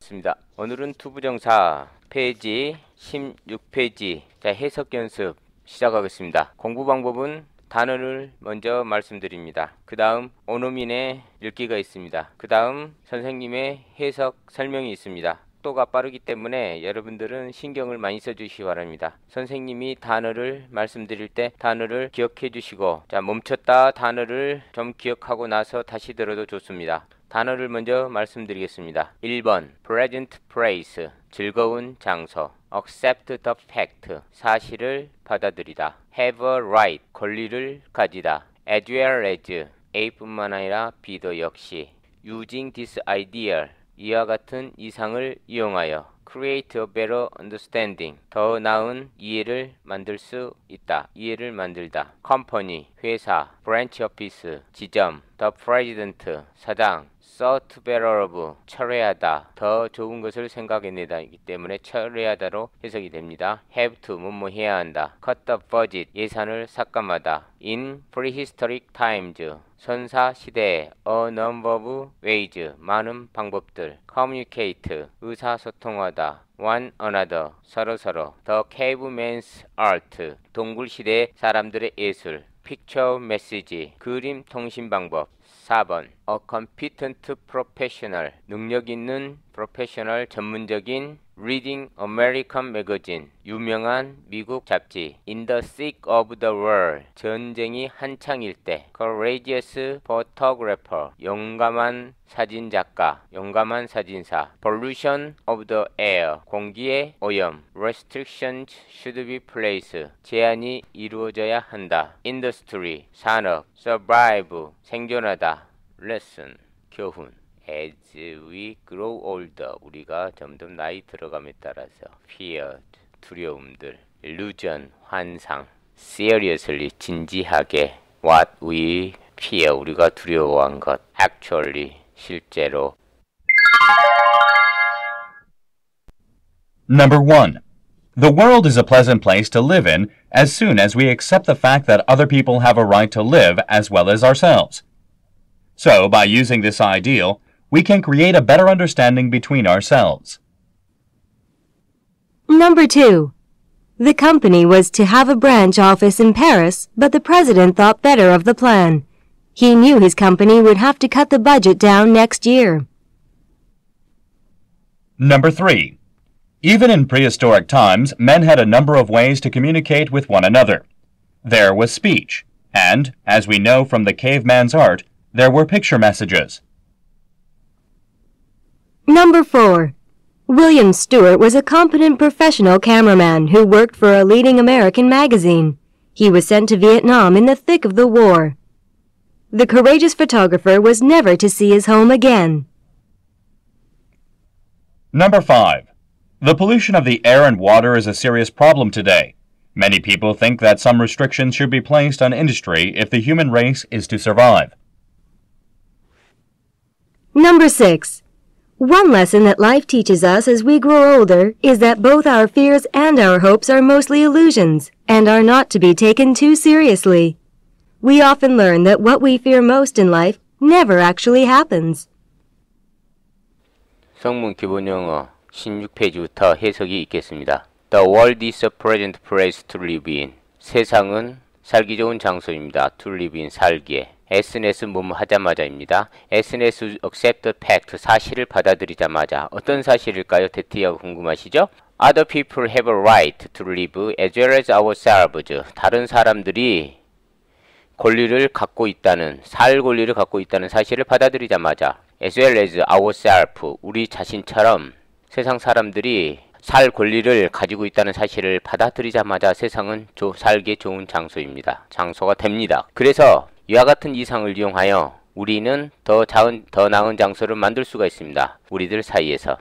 있습니다. 오늘은 투부정사 페이지 16페이지 해석 연습 시작하겠습니다. 공부 방법은 단어를 먼저 말씀드립니다. 그 다음 원어민의 읽기가 있습니다. 그 다음 선생님의 해석 설명이 있습니다. 속도가 빠르기 때문에 여러분들은 신경을 많이 써주시기 바랍니다. 선생님이 단어를 말씀드릴 때 단어를 기억해 주시고 멈췄다 단어를 좀 기억하고 나서 다시 들어도 좋습니다. 단어를 먼저 말씀드리겠습니다. 1번 present place 즐거운 장소 accept the fact 사실을 받아들이다 have a right 권리를 가지다 as well as A뿐만 아니라 B도 역시 using this ideal 이와 같은 이상을 이용하여 create a better understanding 더 나은 이해를 만들 수 있다. 이해를 만들다. company 회사 branch office 지점 the president 사장 thought better of 철회하다 더 좋은 것을 생각해내다이기 때문에 철회하다로 해석이 됩니다. have to 뭐뭐 해야 한다. cut the budget 예산을 삭감하다. in prehistoric times 선사 시대에 a number of ways 많은 방법들 communicate 의사소통하다 one another 서로서로 the caveman's art 동굴 시대 사람들의 예술 picture message 그림 통신 방법 4번 a competent professional 능력 있는 professional 전문적인 reading American magazine 유명한 미국 잡지 in the thick of the war 전쟁이 한창일 때 courageous photographer 용감한 사진작가 용감한 사진사 pollution of the air 공기의 오염 restrictions should be placed 제한이 이루어져야 한다 industry 산업 survive 생존하다 lesson 교훈 As we grow older, 우리가 점점 나이 들어감에 따라서 feared, 두려움들, illusion, 환상, seriously, 진지하게 what we fear, 우리가 두려워한 것, actually, 실제로. Number 1. The world is a pleasant place to live in as soon as we accept the fact that other people have a right to live as well as ourselves. So, by using this ideal, we can create a better understanding between ourselves. Number 2. The company was to have a branch office in Paris, but the president thought better of the plan. He knew his company would have to cut the budget down next year. Number 3. Even in prehistoric times, men had a number of ways to communicate with one another. There was speech, and, as we know from the caveman's art, there were picture messages. Number 4. William Stewart was a competent professional cameraman who worked for a leading American magazine. He was sent to Vietnam in the thick of the war. The courageous photographer was never to see his home again. Number 5. The pollution of the air and water is a serious problem today. Many people think that some restrictions should be placed on industry if the human race is to survive. Number 6. One lesson that life teaches us as we grow older is that both our fears and our hopes are mostly illusions and are not to be taken too seriously. We often learn that what we fear most in life never actually happens. 성문 기본 영어 16페이지부터 해석이 있겠습니다. The world is a pleasant place to live in. 세상은 살기 좋은 장소입니다. To live in 살기에. SNS 뭐뭐 하자마자입니다. SNS accept the fact 사실을 받아들이자마자 어떤 사실일까요? 대티가 궁금하시죠? Other people have a right to live as well as ourselves. 다른 사람들이 권리를 갖고 있다는 살 권리를 갖고 있다는 사실을 받아들이자마자 as well as ourselves 우리 자신처럼 세상 사람들이 살 권리를 가지고 있다는 사실을 받아들이자마자 세상은 살기 좋은 장소입니다. 장소가 됩니다. 그래서 이와 같은 이상을 이용하여 우리는 더 나은 장소를 만들 수가 있습니다. 우리들 사이에서.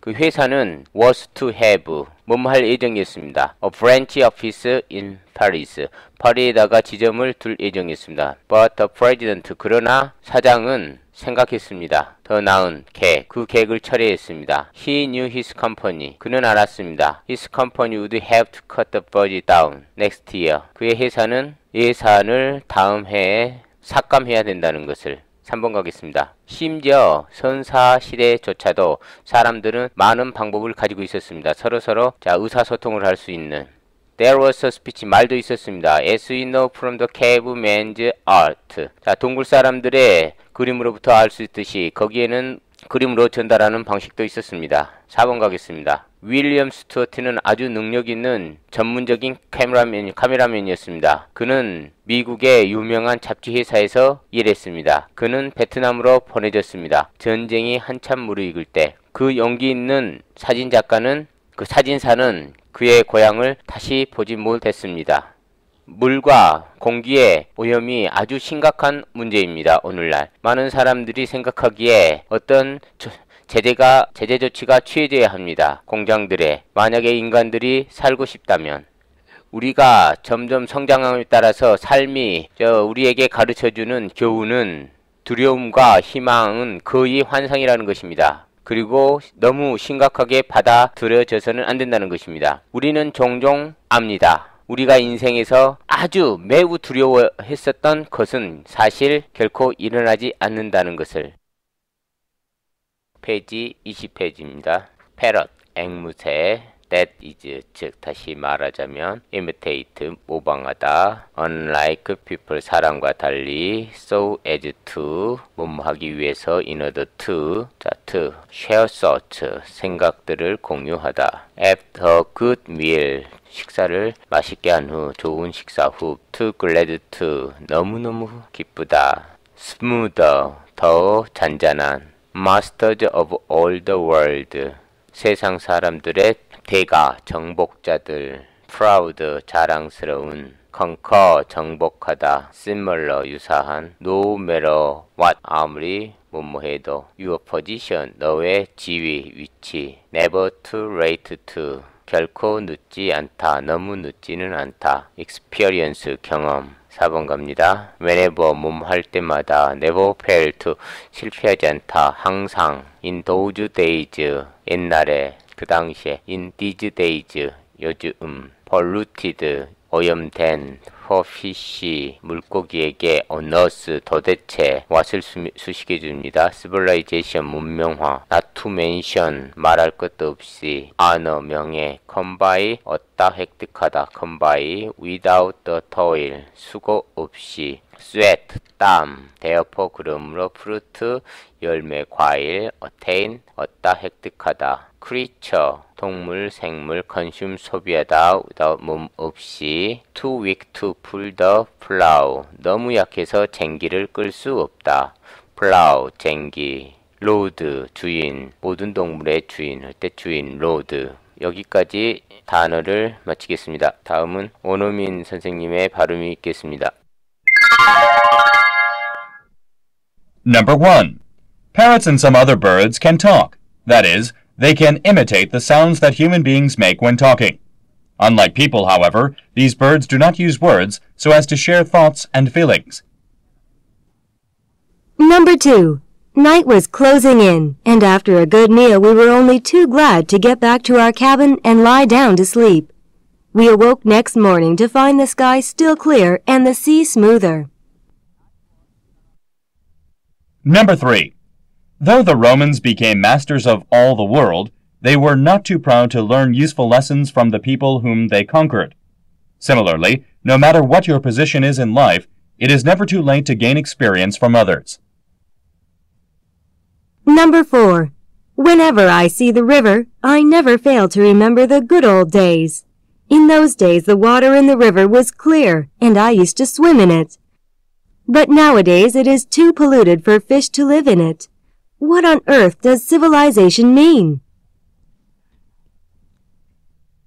그 회사는 was to have 뭐뭐 할 예정이었습니다. A branch office in Paris. 파리에다가 지점을 둘 예정이었습니다. But the president 그러나 사장은 생각했습니다. 더 나은 계획, 그 계획을 철회했습니다. He knew his company. 그는 알았습니다. His company would have to cut the budget down next year. 그의 회사는 예산을 다음 해에 삭감해야 된다는 것을 3번 가겠습니다. 심지어 선사 시대조차도 사람들은 많은 방법을 가지고 있었습니다. 서로서로 의사소통을 할 수 있는. There was a speech. 말도 있었습니다. As we know from the caveman's art. 동굴 사람들의 그림으로부터 알 수 있듯이 거기에는 그림으로 전달하는 방식도 있었습니다. 4번 가겠습니다. 윌리엄 스튜어트는 아주 능력 있는 전문적인 카메라맨이었습니다. 그는 미국의 유명한 잡지 회사에서 일했습니다. 그는 베트남으로 보내졌습니다. 전쟁이 한참 무르익을 때 그 용기 있는 사진사는 그의 고향을 다시 보지 못했습니다. 물과 공기의 오염이 아주 심각한 문제입니다. 오늘날 많은 사람들이 생각하기에 어떤 제재 조치가 취해져야 합니다. 공장들에 만약에 인간들이 살고 싶다면 우리가 점점 성장함에 따라서 삶이 우리에게 가르쳐주는 교훈은 두려움과 희망은 거의 환상이라는 것입니다. 그리고 너무 심각하게 받아들여져서는 안 된다는 것입니다. 우리는 종종 압니다. 우리가 인생에서 아주 매우 두려워했었던 것은 사실 결코 일어나지 않는다는 것을. 페이지 20페이지입니다. 패럿, 앵무새. That is, 즉 다시 말하자면 imitate, 모방하다. Unlike people, 사람과 달리. So as to, 뭐하기 위해서. In order to, to share thoughts, 생각들을 공유하다. After good meal, 식사를 맛있게 한 후, 좋은 식사 후. Too glad to, 너무너무 기쁘다. Smoother, 더 잔잔한. Masters of all the world, 세상 사람들의 대가, 정복자들. Proud, 자랑스러운. Conquer, 정복하다. Similar, 유사한. No matter what, 아무리 뭐뭐해도. Your position, 너의 지위, 위치. Never too late to, 결코 늦지 않다. 너무 늦지는 않다. Experience, 경험. 4번 갑니다. Whenever, 할 때마다. Never fail to, 실패하지 않다. 항상. In those days, 옛날에, 그 당시에. In these days, 요즘. Polluted, 오염된. For fish, 물고기에게. On earth, 도대체. what을 수식해 줍니다. Civilization, 문명화. Not to mention, 말할 것도 없이. honor, 명예. Come by, 얻다, 획득하다. Come by, without the toil, 수고 없이. sweat, 땀. therefore, 그러므로. fruit, 열매, 과일. attain, 얻다, 획득하다. creature, 동물, 생물. consume, 소비하다. without, 몸 없이. too weak to pull the plow, 너무 약해서 쟁기를 끌 수 없다. plow, 쟁기. load, 주인. 모든 동물의 주인 할 때 주인. load. 여기까지 단어를 마치겠습니다. 다음은 원어민 선생님의 발음이 있겠습니다. Number 1. Parrots and some other birds can talk. That is, they can imitate the sounds that human beings make when talking. Unlike people, however, these birds do not use words so as to share thoughts and feelings. Number 2. Night was closing in, and after a good meal we were only too glad to get back to our cabin and lie down to sleep. We awoke next morning to find the sky still clear and the sea smoother. Number 3. Though the Romans became masters of all the world, they were not too proud to learn useful lessons from the people whom they conquered. Similarly, no matter what your position is in life, it is never too late to gain experience from others. Number 4. Whenever I see the river, I never fail to remember the good old days. In those days the water in the river was clear, and I used to swim in it. But nowadays it is too polluted for fish to live in it. What on earth does civilization mean?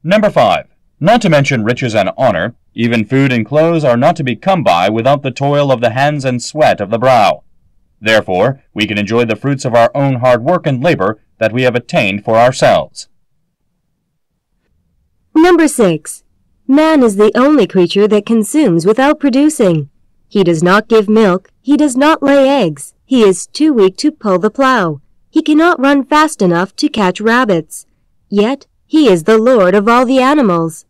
Number 5. Not to mention riches and honor, even food and clothes are not to be come by without the toil of the hands and sweat of the brow. Therefore, we can enjoy the fruits of our own hard work and labor that we have attained for ourselves. Number 6. Man is the only creature that consumes without producing. He does not give milk. He does not lay eggs. He is too weak to pull the plow. He cannot run fast enough to catch rabbits. Yet, he is the lord of all the animals.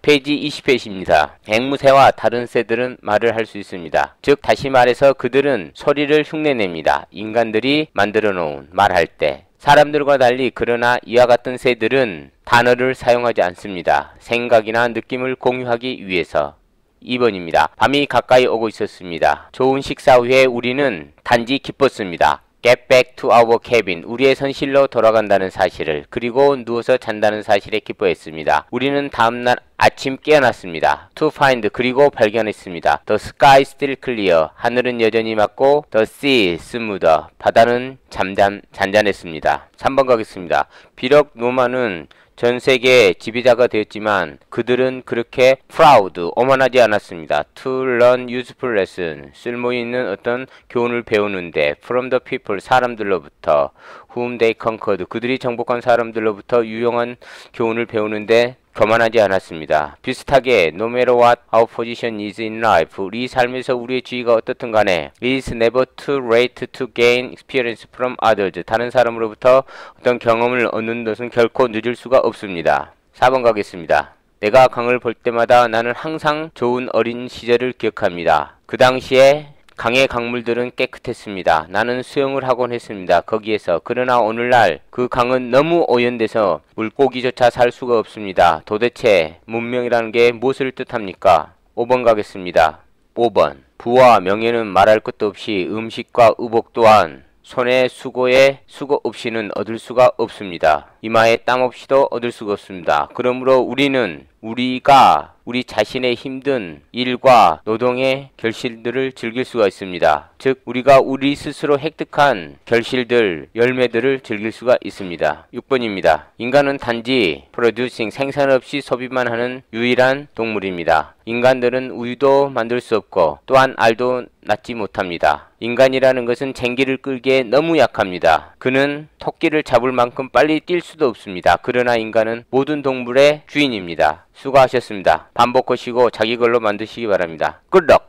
페이지 20페이지입니다. 앵무새와 다른 새들은 말을 할 수 있습니다. 즉 다시 말해서 그들은 소리를 흉내냅니다. 인간들이 만들어 놓은 말할 때. 사람들과 달리 그러나 이와 같은 새들은 단어를 사용하지 않습니다. 생각이나 느낌을 공유하기 위해서. 2번입니다. 밤이 가까이 오고 있었습니다. 좋은 식사 후에 우리는 단지 기뻤습니다. Get back to our cabin. 우리의 선실로 돌아간다는 사실을, 그리고 누워서 잔다는 사실에 기뻐했습니다. 우리는 다음날 아침 깨어났습니다. To find. 그리고 발견했습니다. The sky still clear. 하늘은 여전히 맑고 The sea smoother. 바다는 잔잔했습니다. 3번 가겠습니다. 비록 노마는 전 세계의 지배자가 되었지만 그들은 그렇게 proud, 오만하지 않았습니다. To learn useful lesson, 쓸모있는 어떤 교훈을 배우는데 from the people, 사람들로부터 whom they conquered, 그들이 정복한 사람들로부터 유용한 교훈을 배우는데 교만하지 않았습니다. 비슷하게 no matter what our position is in life, 우리 삶에서 우리의 지위가 어떻든 간에 it is never too late to gain experience from others, 다른 사람으로부터 어떤 경험을 얻는 것은 결코 늦을 수가 없습니다. 4번 가겠습니다. 내가 강을 볼 때마다 나는 항상 좋은 어린 시절을 기억합니다. 그 당시에 강의 강물들은 깨끗했습니다. 나는 수영을 하곤 했습니다. 거기에서. 그러나 오늘날 그 강은 너무 오염돼서 물고기조차 살 수가 없습니다. 도대체 문명이라는 게 무엇을 뜻합니까? 5번 가겠습니다. 5번. 부와 명예는 말할 것도 없이 음식과 의복 또한 손의 수고에 수고 없이는 얻을 수가 없습니다. 이마에 땀 없이도 얻을 수가 없습니다. 그러므로 우리는 우리가 우리 자신의 힘든 일과 노동의 결실들을 즐길 수가 있습니다. 즉 우리가 우리 스스로 획득한 결실들, 열매들을 즐길 수가 있습니다. 6번입니다. 인간은 단지 producing, 생산 없이 소비만 하는 유일한 동물입니다. 인간들은 우유도 만들 수 없고 또한 알도 낳지 못합니다. 인간이라는 것은 쟁기를 끌기에 너무 약합니다. 그는 토끼를 잡을 만큼 빨리 뛸 수도 없습니다. 그러나 인간은 모든 동물의 주인입니다. 수고하셨습니다. 반복하시고 자기 걸로 만드시기 바랍니다. Good luck!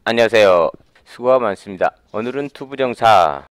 안녕하세요. 수고가 많습니다. 오늘은 투부정사